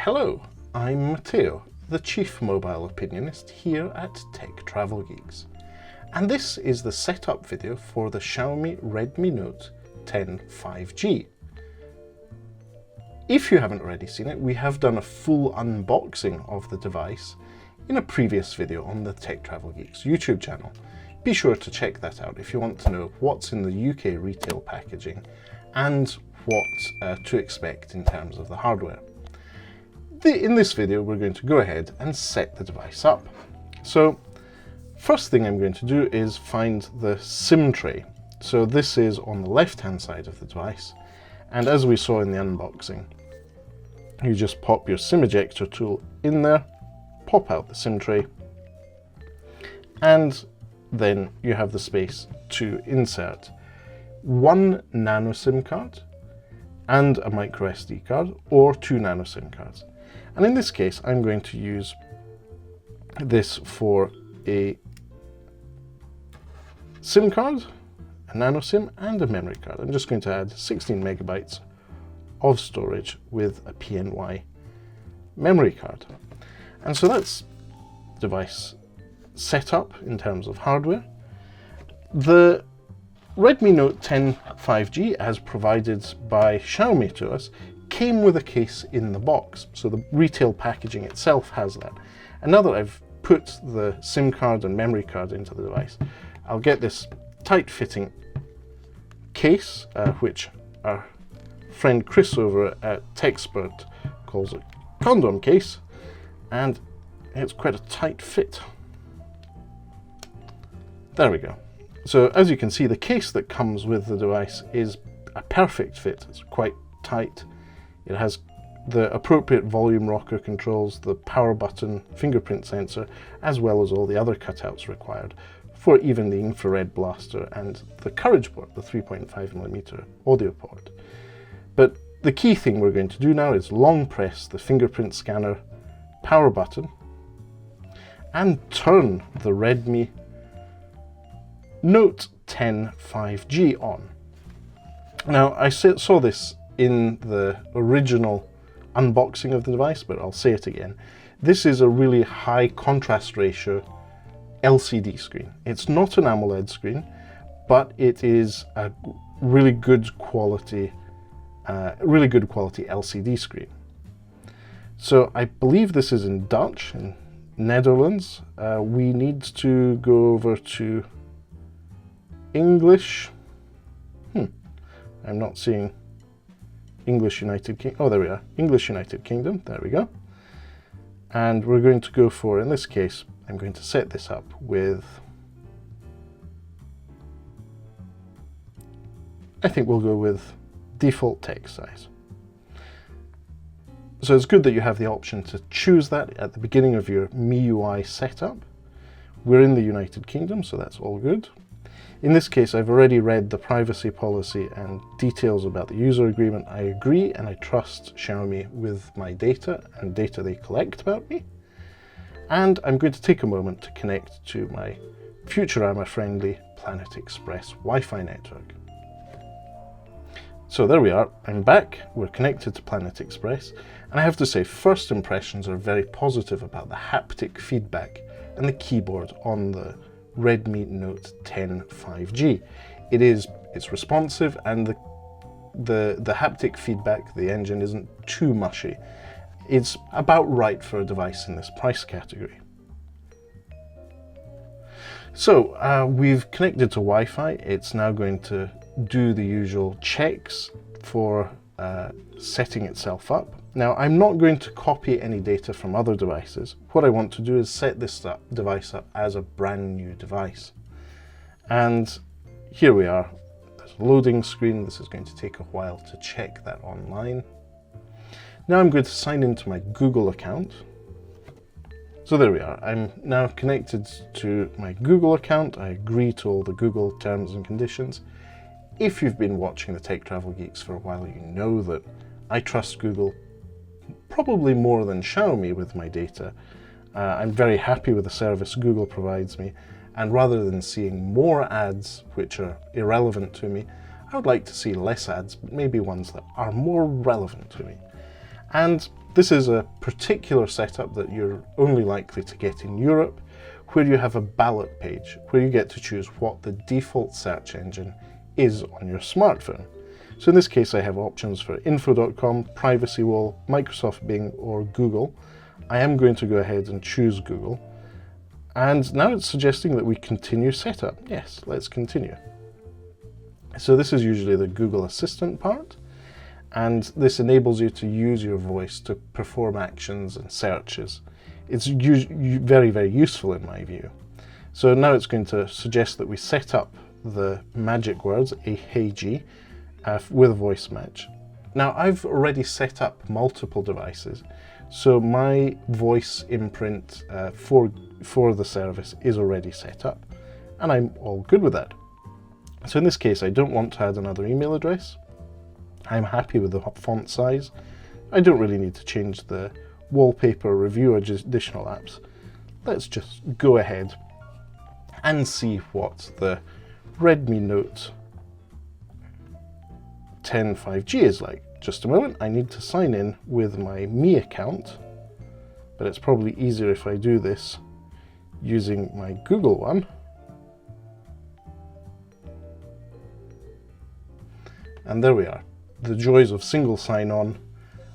Hello, I'm Matteo, the Chief Mobile Opinionist here at Tech Travel Geeks. And this is the setup video for the Xiaomi Redmi Note 10 5G. If you haven't already seen it, we have done a full unboxing of the device in a previous video on the Tech Travel Geeks YouTube channel. Be sure to check that out if you want to know what's in the UK retail packaging and what to expect in terms of the hardware. In this video, we're going to go ahead and set the device up. So, first thing I'm going to do is find the SIM tray. So this is on the left-hand side of the device, and as we saw in the unboxing, you just pop your SIM ejector tool in there, pop out the SIM tray, and then you have the space to insert one nano SIM card and a micro SD card, or two nano SIM cards. And in this case, I'm going to use this for a SIM card, a nano SIM, and a memory card. I'm just going to add 16 megabytes of storage with a PNY memory card. And so that's device setup in terms of hardware. The Redmi Note 10 5G, as provided by Xiaomi to us, came with a case in the box, so the retail packaging itself has that. And now that I've put the SIM card and memory card into the device, I'll get this tight-fitting case, which our friend Chris over at TechSpert calls a condom case, and it's quite a tight fit. There we go. So as you can see, the case that comes with the device is a perfect fit. It's quite tight. It has the appropriate volume rocker controls, the power button, fingerprint sensor, as well as all the other cutouts required for even the infrared blaster and the Courage port, the 3.5mm audio port. But the key thing we're going to do now is long press the fingerprint scanner, power button, and turn the Redmi Note 10 5G on. Now, I saw this in the original unboxing of the device, but I'll say it again. This is a really high contrast ratio LCD screen. It's not an AMOLED screen, but it is a really good quality LCD screen. So I believe this is in Dutch, in Netherlands. We need to go over to English. I'm not seeing English United Kingdom. Oh, there we are. English United Kingdom. There we go. And we're going to go for, in this case, I'm going to set this up with, I think we'll go with default text size. So it's good that you have the option to choose that at the beginning of your MIUI setup. We're in the United Kingdom, so that's all good. In this case, I've already read the privacy policy and details about the user agreement. I agree and I trust Xiaomi with my data and data they collect about me. And I'm going to take a moment to connect to my Futurama-friendly Planet Express Wi-Fi network. So there we are, I'm back, we're connected to Planet Express, and I have to say, first impressions are very positive about the haptic feedback and the keyboard on the Redmi Note 10 5G. It's responsive, and the haptic feedback, the engine isn't too mushy. It's about right for a device in this price category. So we've connected to Wi-Fi. It's now going to do the usual checks for setting itself up. Now, I'm not going to copy any data from other devices. What I want to do is set this device up as a brand new device. And here we are. There's a loading screen. This is going to take a while to check that online. Now I'm going to sign into my Google account. So there we are. I'm now connected to my Google account. I agree to all the Google terms and conditions. If you've been watching the Tech Travel Geeks for a while, you know that I trust Google probably more than Xiaomi with my data. I'm very happy with the service Google provides me, and rather than seeing more ads which are irrelevant to me, I would like to see less ads, but maybe ones that are more relevant to me. And this is a particular setup that you're only likely to get in Europe, where you have a ballot page where you get to choose what the default search engine is on your smartphone. So in this case, I have options for info.com, privacy wall, Microsoft Bing, or Google. I am going to go ahead and choose Google. And now it's suggesting that we continue setup. Yes, let's continue. So this is usually the Google Assistant part. And this enables you to use your voice to perform actions and searches. It's very, very useful in my view. So now it's going to suggest that we set up the magic words, a hey G, with a voice match. Now I've already set up multiple devices, so my voice imprint for the service is already set up, and I'm all good with that. So in this case, I don't want to add another email address. I'm happy with the font size. I don't really need to change the wallpaper, review additional apps. Let's just go ahead and see what the Redmi Note 10 5G is like. Just a moment, I need to sign in with my Mi account, but it's probably easier if I do this using my Google one. And there we are. The joys of single sign-on.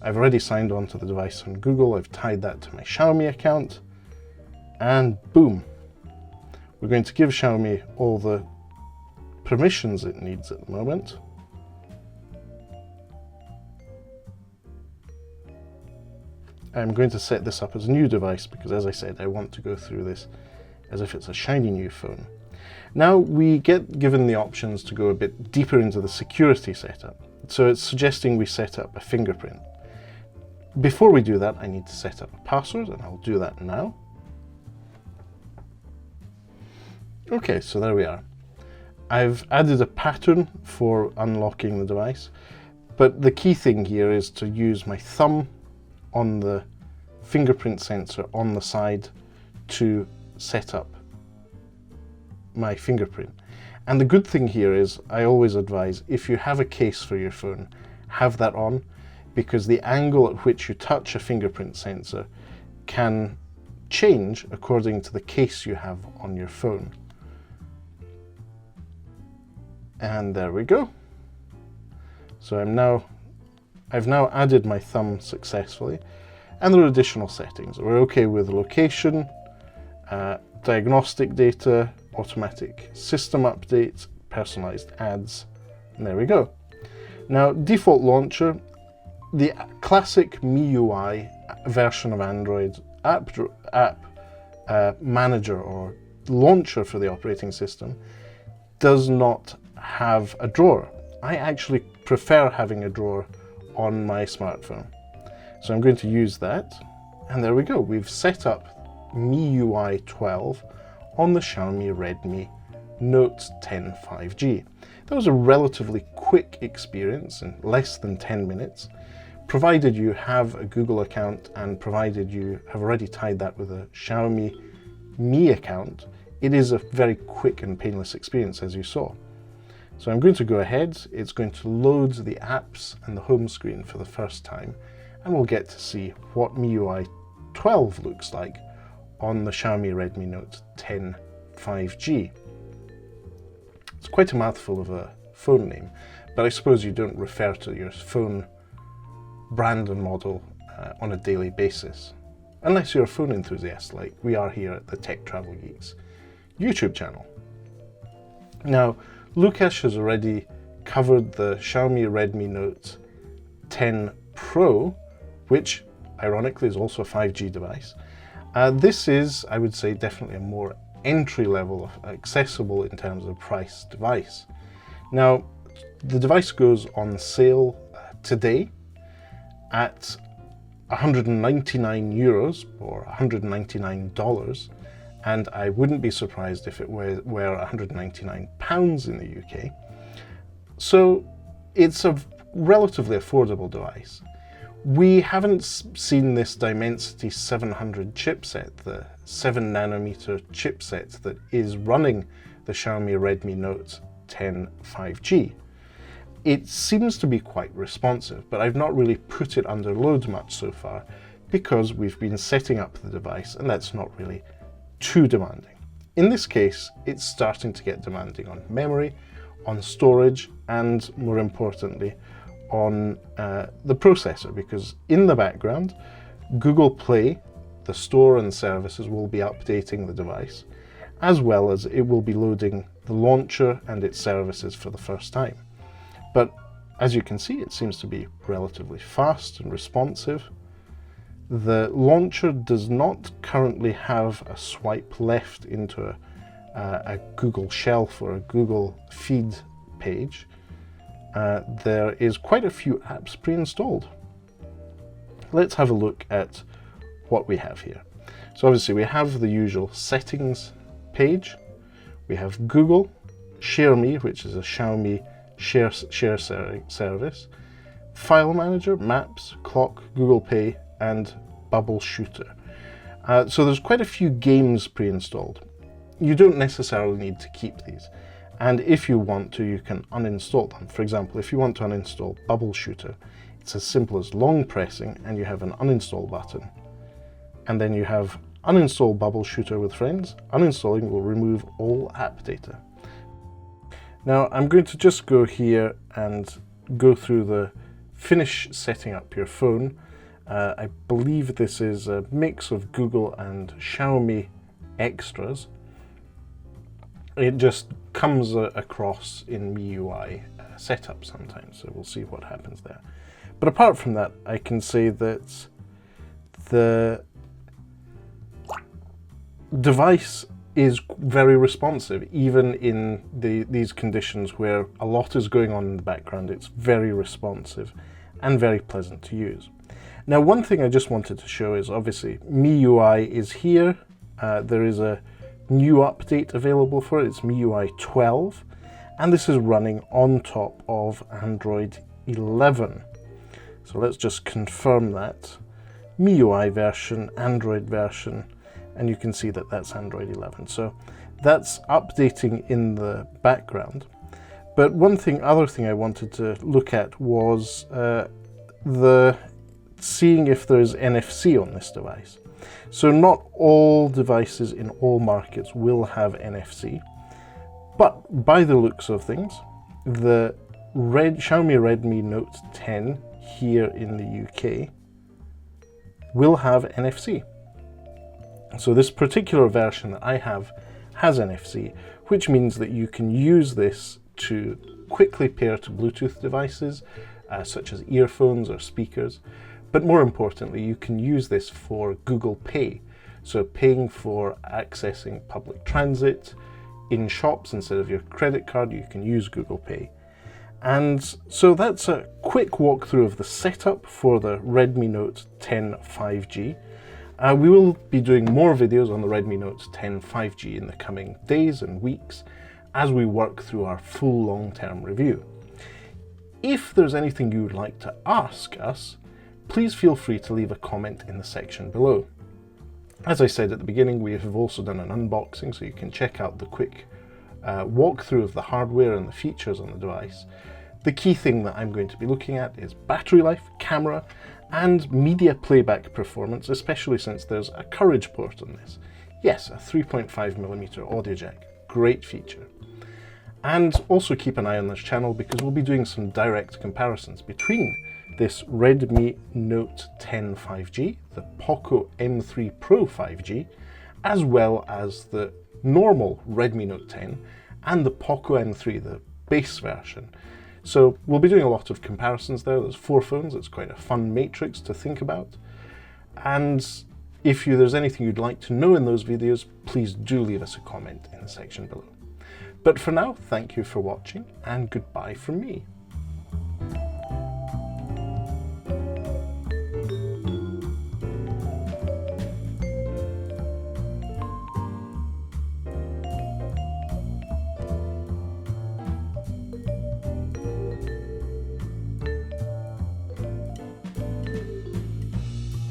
I've already signed on to the device on Google. I've tied that to my Xiaomi account, and boom. We're going to give Xiaomi all the permissions it needs at the moment. I'm going to set this up as a new device because, as I said, I want to go through this as if it's a shiny new phone. Now we get given the options to go a bit deeper into the security setup. So it's suggesting we set up a fingerprint. Before we do that, I need to set up a password, and I'll do that now. Okay, so there we are. I've added a pattern for unlocking the device, but the key thing here is to use my thumb on the fingerprint sensor on the side to set up my fingerprint. And the good thing here is, I always advise, if you have a case for your phone, have that on, because the angle at which you touch a fingerprint sensor can change according to the case you have on your phone. And there we go. So I've now added my thumb successfully, and there are additional settings. We're okay with location, diagnostic data, automatic system updates, personalized ads, and there we go. Now, default launcher, the classic MIUI version of Android app manager or launcher for the operating system does not have a drawer. I actually prefer having a drawer on my smartphone. So I'm going to use that, and there we go. We've set up MIUI 12 on the Xiaomi Redmi Note 10 5G. That was a relatively quick experience in less than 10 minutes, provided you have a Google account and provided you have already tied that with a Xiaomi Mi account. It is a very quick and painless experience, as you saw. So I'm going to go ahead, it's going to load the apps and the home screen for the first time, and we'll get to see what MIUI 12 looks like on the Xiaomi Redmi Note 10 5G. It's quite a mouthful of a phone name, but I suppose you don't refer to your phone brand and model on a daily basis, unless you're a phone enthusiast like we are here at the Tech Travel Geeks YouTube channel. Now, Lukash has already covered the Xiaomi Redmi Note 10 Pro, which ironically is also a 5G device. This is, I would say, definitely a more entry-level, accessible in terms of price device. Now, the device goes on sale today at 199 euros or $199, and I wouldn't be surprised if it were 199 pounds in the UK. So it's a relatively affordable device. We haven't seen this Dimensity 700 chipset, the 7nm chipset that is running the Xiaomi Redmi Note 10 5G. it seems to be quite responsive, but I've not really put it under load much so far because we've been setting up the device and that's not really too demanding. In this case, it's starting to get demanding on memory, on storage, and more importantly, on the processor, because in the background, Google Play, the store and services, will be updating the device, as well as it will be loading the launcher and its services for the first time. But as you can see, it seems to be relatively fast and responsive. The launcher does not currently have a swipe left into a Google shelf or a Google feed page. There is quite a few apps pre-installed. Let's have a look at what we have here. So obviously we have the usual settings page. We have Google, Share Me, which is a Xiaomi share service, File Manager, Maps, Clock, Google Pay, and Bubble Shooter. So there's quite a few games pre-installed. You don't necessarily need to keep these. And if you want to, you can uninstall them. For example, if you want to uninstall Bubble Shooter, it's as simple as long pressing and you have an uninstall button. And then you have uninstall Bubble Shooter with friends. Uninstalling will remove all app data. Now I'm going to just go here and go through the finish setting up your phone. I believe this is a mix of Google and Xiaomi extras. It just comes across in MIUI setup sometimes, so we'll see what happens there. But apart from that, I can say that the device is very responsive, even in these conditions where a lot is going on in the background. It's very responsive and very pleasant to use. Now, one thing I just wanted to show is obviously MIUI is here. There is a new update available for it. It's MIUI 12, and this is running on top of Android 11. So let's just confirm that. MIUI version, Android version, and you can see that that's Android 11. So that's updating in the background. But other thing I wanted to look at was seeing if there's NFC on this device. So not all devices in all markets will have NFC, but by the looks of things, the Xiaomi Redmi Note 10 here in the UK will have NFC. So this particular version that I have has NFC, which means that you can use this to quickly pair to Bluetooth devices, such as earphones or speakers. But more importantly, you can use this for Google Pay. So paying for accessing public transit in shops instead of your credit card, you can use Google Pay. And so that's a quick walkthrough of the setup for the Redmi Note 10 5G. We will be doing more videos on the Redmi Note 10 5G in the coming days and weeks as we work through our full long-term review. If there's anything you would like to ask us, please feel free to leave a comment in the section below. As I said at the beginning, we have also done an unboxing, so you can check out the quick walkthrough of the hardware and the features on the device. The key thing that I'm going to be looking at is battery life, camera, and media playback performance, especially since there's a Courage port on this. Yes, a 3.5mm audio jack, great feature. And also keep an eye on this channel because we'll be doing some direct comparisons between this Redmi Note 10 5G, the Poco M3 Pro 5G, as well as the normal Redmi Note 10 and the Poco M3, the base version. So we'll be doing a lot of comparisons there. There's 4 phones. It's quite a fun matrix to think about. And if there's anything you'd like to know in those videos, please do leave us a comment in the section below. But for now, thank you for watching and goodbye from me.